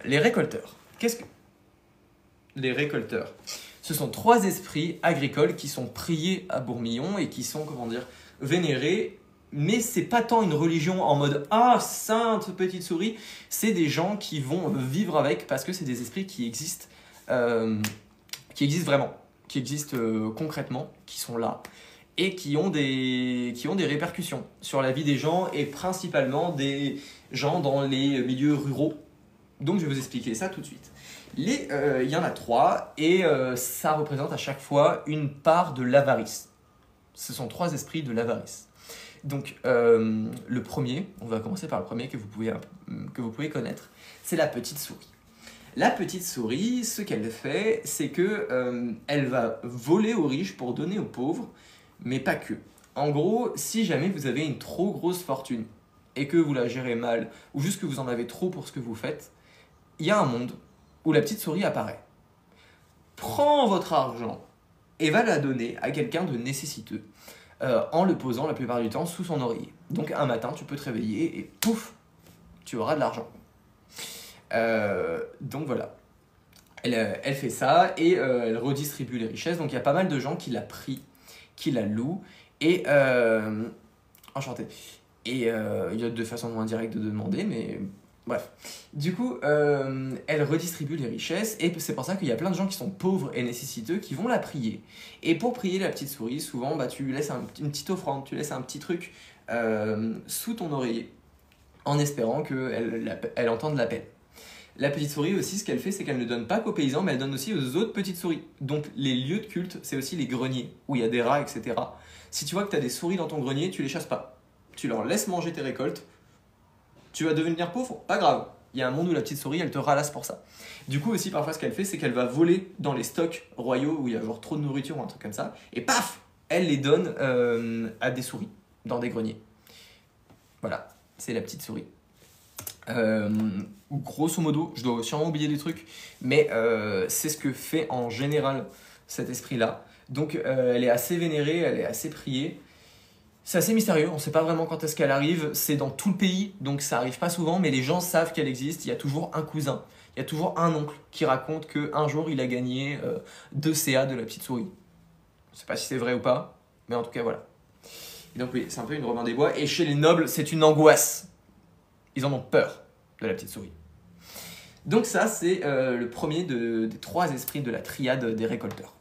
Les récolteurs. Qu'est-ce que... Les récolteurs. Ce sont 3 esprits agricoles qui sont priés à Bourmillon et qui sont, comment dire, vénérés. Mais c'est pas tant une religion en mode « Ah, sainte petite souris », c'est des gens qui vont vivre avec parce que c'est des esprits qui existent vraiment, qui existent concrètement, qui sont là et qui ont des répercussions sur la vie des gens et principalement des gens dans les milieux ruraux. Donc je vais vous expliquer ça tout de suite. Il y en a 3 et ça représente à chaque fois une part de l'avarice. Ce sont 3 esprits de l'avarice. Donc le premier, on va commencer par le premier que vous pouvez connaître, c'est la petite souris. La petite souris, ce qu'elle fait, c'est que elle va voler aux riches pour donner aux pauvres, mais pas que. En gros, si jamais vous avez une trop grosse fortune et que vous la gérez mal, ou juste que vous en avez trop pour ce que vous faites, il y a un monde où la petite souris apparaît, prend votre argent et va la donner à quelqu'un de nécessiteux, en le posant la plupart du temps sous son oreiller. Donc un matin, tu peux te réveiller et pouf, tu auras de l'argent. Donc voilà, elle fait ça et elle redistribue les richesses. Donc il y a pas mal de gens qui la prient, qui la louent et enchanté. Et il y a 2 façons moins directes de demander, mais bref. Du coup, elle redistribue les richesses et c'est pour ça qu'il y a plein de gens qui sont pauvres et nécessiteux qui vont la prier. Et pour prier la petite souris, souvent, tu laisses une petite offrande, tu laisses un petit truc sous ton oreiller en espérant qu'elle entende l'appel. La petite souris aussi, ce qu'elle fait, c'est qu'elle ne donne pas qu'aux paysans, mais elle donne aussi aux autres petites souris. Donc les lieux de culte, c'est aussi les greniers, où il y a des rats, etc. Si tu vois que tu as des souris dans ton grenier, tu les chasses pas. Tu leur laisses manger tes récoltes. Tu vas devenir pauvre? Pas grave. Il y a un monde où la petite souris, elle te ralasse pour ça. Du coup aussi, parfois, ce qu'elle fait, c'est qu'elle va voler dans les stocks royaux où il y a genre trop de nourriture ou un truc comme ça, et paf, elle les donne à des souris, dans des greniers. Voilà, c'est la petite souris. Grosso modo, je dois sûrement oublier des trucs, mais c'est ce que fait en général cet esprit-là. Donc elle est assez vénérée, elle est assez priée. C'est assez mystérieux, on ne sait pas vraiment quand est-ce qu'elle arrive, c'est dans tout le pays, donc ça arrive pas souvent, mais les gens savent qu'elle existe. Il y a toujours un cousin, il y a toujours un oncle qui raconte qu'un jour il a gagné 2 CA de la petite souris. Je ne sais pas si c'est vrai ou pas, mais en tout cas voilà. Et donc oui, c'est un peu une Robin des Bois, et chez les nobles, c'est une angoisse. Ils en ont peur de la petite souris. Donc ça, c'est le premier des 3 esprits de la triade des récolteurs.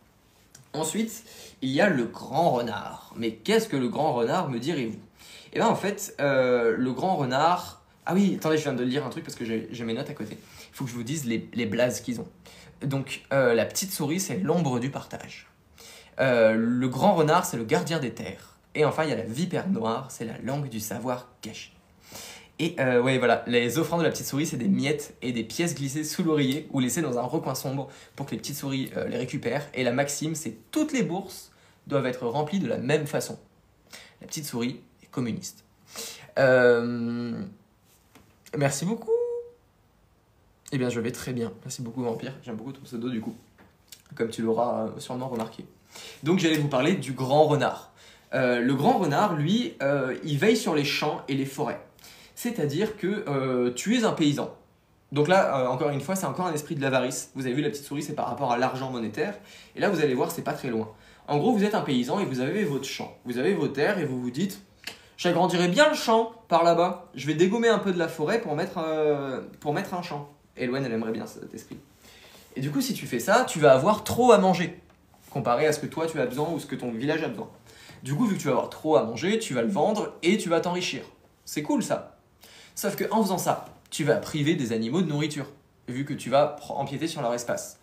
Ensuite, il y a le grand renard. Mais qu'est-ce que le grand renard, me direz-vous? Eh bien en fait, le grand renard... Ah oui, attendez, je viens de lire un truc parce que j'ai mes notes à côté. Il faut que je vous dise les blazes qu'ils ont. Donc la petite souris, c'est l'ombre du partage. Le grand renard, c'est le gardien des terres. Et enfin, il y a la vipère noire, c'est la langue du savoir caché. Et ouais, voilà, les offrandes de la petite souris, c'est des miettes et des pièces glissées sous l'oreiller ou laissées dans un recoin sombre pour que les petites souris les récupèrent. Et la maxime, c'est toutes les bourses doivent être remplies de la même façon. La petite souris est communiste. Merci beaucoup. Eh bien, je vais très bien. Merci beaucoup, Vampire. J'aime beaucoup ton pseudo, du coup, comme tu l'auras sûrement remarqué. Donc, j'allais vous parler du grand renard. Le grand renard, lui, il veille sur les champs et les forêts. C'est-à-dire que tu es un paysan. Donc là, encore une fois, c'est encore un esprit de l'avarice. Vous avez vu, la petite souris, c'est par rapport à l'argent monétaire. Et là, vous allez voir, c'est pas très loin. En gros, vous êtes un paysan et vous avez votre champ. Vous avez vos terres et vous vous dites « J'agrandirai bien le champ par là-bas. Je vais dégommer un peu de la forêt pour mettre un champ. » Eloane, elle aimerait bien cet esprit. Et du coup, si tu fais ça, tu vas avoir trop à manger, comparé à ce que toi, tu as besoin ou ce que ton village a besoin. Du coup, vu que tu vas avoir trop à manger, tu vas le vendre et tu vas t'enrichir. C'est cool, ça. Sauf qu'en faisant ça, tu vas priver des animaux de nourriture, vu que tu vas empiéter sur leur espace.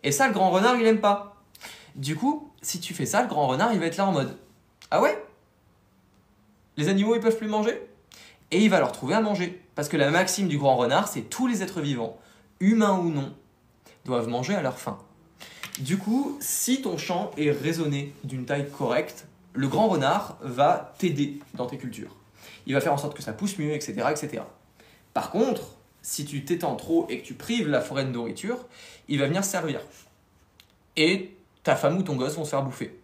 Et ça, le grand renard, il aime pas. Du coup, si tu fais ça, le grand renard, il va être là en mode « Ah ouais? Les animaux, ils peuvent plus manger ?» Et il va leur trouver à manger. Parce que la maxime du grand renard, c'est tous les êtres vivants, humains ou non, doivent manger à leur faim. Du coup, si ton champ est raisonné d'une taille correcte, le grand renard va t'aider dans tes cultures. Il va faire en sorte que ça pousse mieux, etc., etc. Par contre, si tu t'étends trop et que tu prives la forêt de nourriture, il va venir se servir. Et ta femme ou ton gosse vont se faire bouffer.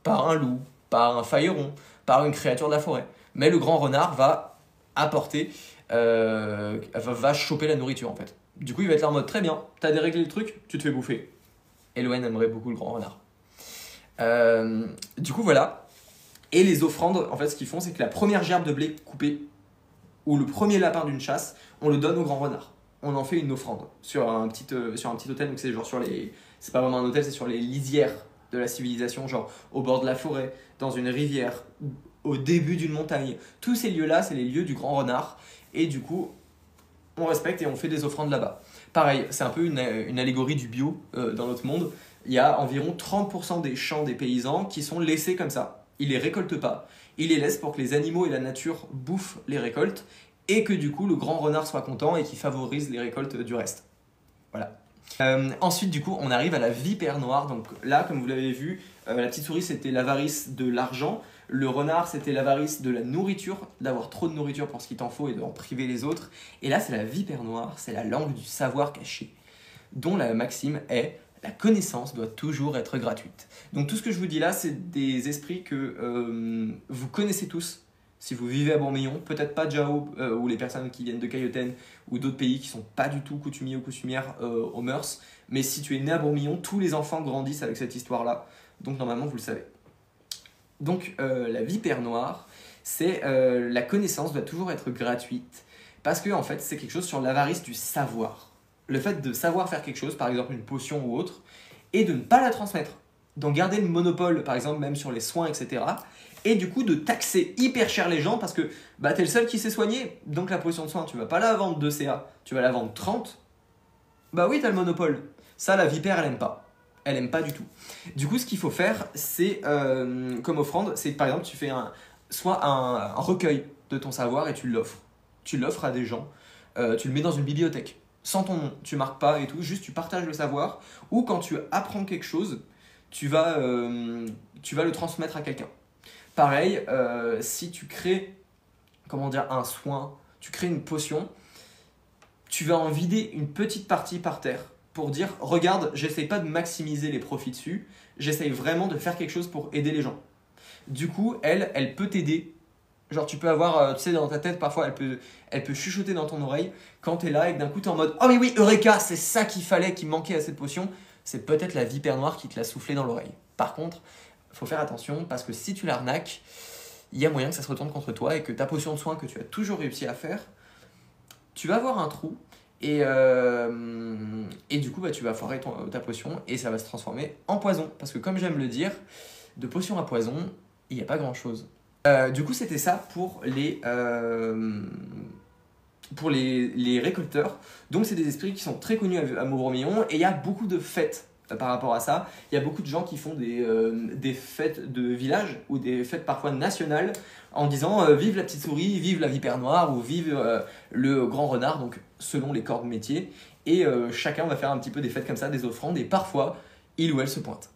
Par un loup, par un failleron, par une créature de la forêt. Mais le grand renard va apporter va choper la nourriture en fait. Du coup, il va être là en mode très bien, t'as déréglé le truc, tu te fais bouffer. Elohen aimerait beaucoup le grand renard. Du coup, voilà. Et les offrandes, en fait, ce qu'ils font, c'est que la première gerbe de blé coupée, ou le premier lapin d'une chasse, on le donne au grand renard. On en fait une offrande sur un petit hôtel, donc c'est genre sur les... C'est pas vraiment un hôtel, c'est sur les lisières de la civilisation, genre au bord de la forêt, dans une rivière, au début d'une montagne. Tous ces lieux-là, c'est les lieux du grand renard, et du coup, on respecte et on fait des offrandes là-bas. Pareil, c'est un peu une allégorie du bio dans notre monde. Il y a environ 30% des champs des paysans qui sont laissés comme ça. Ils les récoltent pas. Ils les laissent pour que les animaux et la nature bouffent les récoltes et que du coup le grand renard soit content et qu'il favorise les récoltes du reste. Voilà. Ensuite, du coup, on arrive à la vipère noire. Donc là, comme vous l'avez vu, la petite souris, c'était l'avarice de l'argent. Le renard, c'était l'avarice de la nourriture, d'avoir trop de nourriture pour ce qu'il t'en faut et d'en priver les autres. Et là, c'est la vipère noire, c'est la langue du savoir caché, dont la maxime est « la connaissance doit toujours être gratuite ». Donc tout ce que je vous dis là, c'est des esprits que vous connaissez tous. Si vous vivez à Bourguignon, peut-être pas Jao ou les personnes qui viennent de Cayoten ou d'autres pays qui sont pas du tout coutumiers ou coutumières aux mœurs. Mais si tu es né à Bourguignon, tous les enfants grandissent avec cette histoire-là. Donc normalement, vous le savez. Donc la vipère noire, c'est la connaissance doit toujours être gratuite parce que en fait, c'est quelque chose sur l'avarice du savoir. Le fait de savoir faire quelque chose, par exemple une potion ou autre, et de ne pas la transmettre. D'en garder le monopole, par exemple, même sur les soins, etc. Et du coup, de taxer hyper cher les gens parce que bah, t'es le seul qui s'est soigné. Donc la potion de soin, tu vas pas la vendre 2 CA, tu vas la vendre 30. Bah oui, t'as le monopole. Ça, la vipère, elle aime pas. Elle aime pas du tout. Du coup, ce qu'il faut faire, c'est, comme offrande, c'est par exemple, tu fais soit un recueil de ton savoir et tu l'offres. Tu l'offres à des gens, tu le mets dans une bibliothèque. Sans ton nom, tu marques pas et tout, juste tu partages le savoir. Ou quand tu apprends quelque chose, tu vas le transmettre à quelqu'un. Pareil, si tu crées, comment dire, un soin, tu crées une potion, tu vas en vider une petite partie par terre pour dire, regarde, j'essaye pas de maximiser les profits dessus, j'essaye vraiment de faire quelque chose pour aider les gens. Du coup, elle peut t'aider. Genre tu peux avoir, tu sais, dans ta tête, parfois elle peut chuchoter dans ton oreille quand tu es là et que d'un coup tu es en mode « Oh mais oui, Eureka, c'est ça qu'il fallait, qui manquait à cette potion », c'est peut-être la vipère noire qui te l'a soufflé dans l'oreille. Par contre, il faut faire attention parce que si tu l'arnaques, il y a moyen que ça se retourne contre toi et que ta potion de soin que tu as toujours réussi à faire, tu vas avoir un trou et du coup bah, tu vas foirer ta potion et ça va se transformer en poison. Parce que comme j'aime le dire, de potion à poison, il n'y a pas grand chose. Du coup, c'était ça pour les récolteurs. Donc, c'est des esprits qui sont très connus à Bourguignon et il y a beaucoup de fêtes par rapport à ça. Il y a beaucoup de gens qui font des fêtes de village ou des fêtes parfois nationales en disant vive la petite souris, vive la vipère noire ou vive le grand renard, donc selon les corps de métier. Et chacun va faire un petit peu des fêtes comme ça, des offrandes et parfois il ou elle se pointe.